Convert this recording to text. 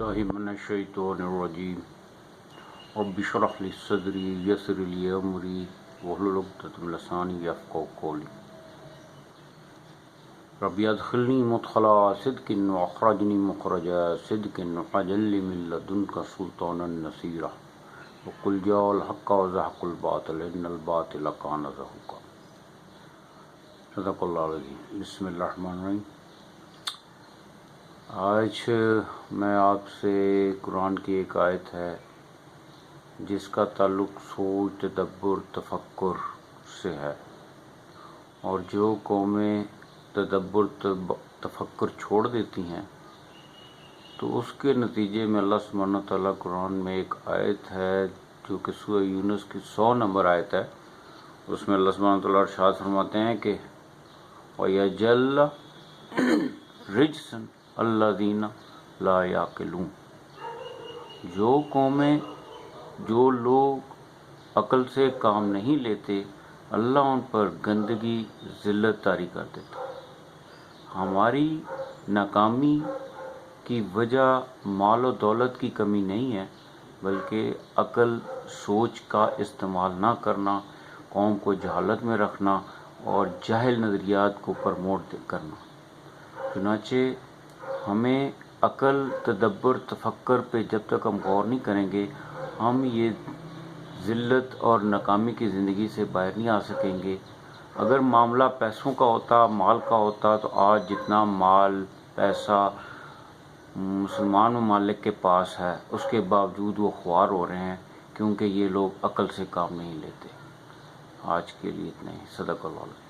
بالله من الشيطان الرجيم رب اشرح لي صدري يسر لي أمري واحلل عقدة من لساني يفقهوا قولي رب ادخلني مدخل صدق واخرجني مخرج صدق واجعل لي من لدنك سلطانا نصيرا وقل جاء الحق وزهق الباطل إن الباطل كان زهوقا صدق اللہ العظیم۔ بسم اللہ الرحمن الرحیم۔ آج میں آپ سے قرآن کی ایک آیت ہے جس کا تعلق سوچ، تدبر، تفکر سے ہے، اور جو قومیں تدبر تفکر چھوڑ دیتی ہیں تو اس کے نتیجے میں اللہ سبحانہ تعالیٰ قرآن میں ایک آیت ہے جو کہ سورہ یونس کی 100 نمبر آیت ہے، اس میں اللہ سبحانہ تعالیٰ ارشاد فرماتے ہیں کہ وَيَجَلَّ رِجْسًا الَّذِينَ لَا يَعْقِلُونَ، جو قومیں، جو لوگ عقل سے کام نہیں لیتے، اللہ ان پر گندگی، ذلت طاری کر دیتا۔ ہماری ناکامی کی وجہ مال و دولت کی کمی نہیں ہے، بلکہ عقل، سوچ کا استعمال نہ کرنا، قوم کو جہالت میں رکھنا اور جاہل نظریات کو پروموٹ کرنا۔ چنانچہ ہمیں عقل، تدبر، تفکر پہ جب تک ہم غور نہیں کریں گے، ہم یہ ذلت اور ناکامی کی زندگی سے باہر نہیں آ سکیں گے۔ اگر معاملہ پیسوں کا ہوتا، مال کا ہوتا، تو آج جتنا مال، پیسہ مسلمان ممالک کے پاس ہے، اس کے باوجود وہ خوار ہو رہے ہیں کیونکہ یہ لوگ عقل سے کام نہیں لیتے۔ آج کے لیے اتنا ہی۔ صدق اللہ۔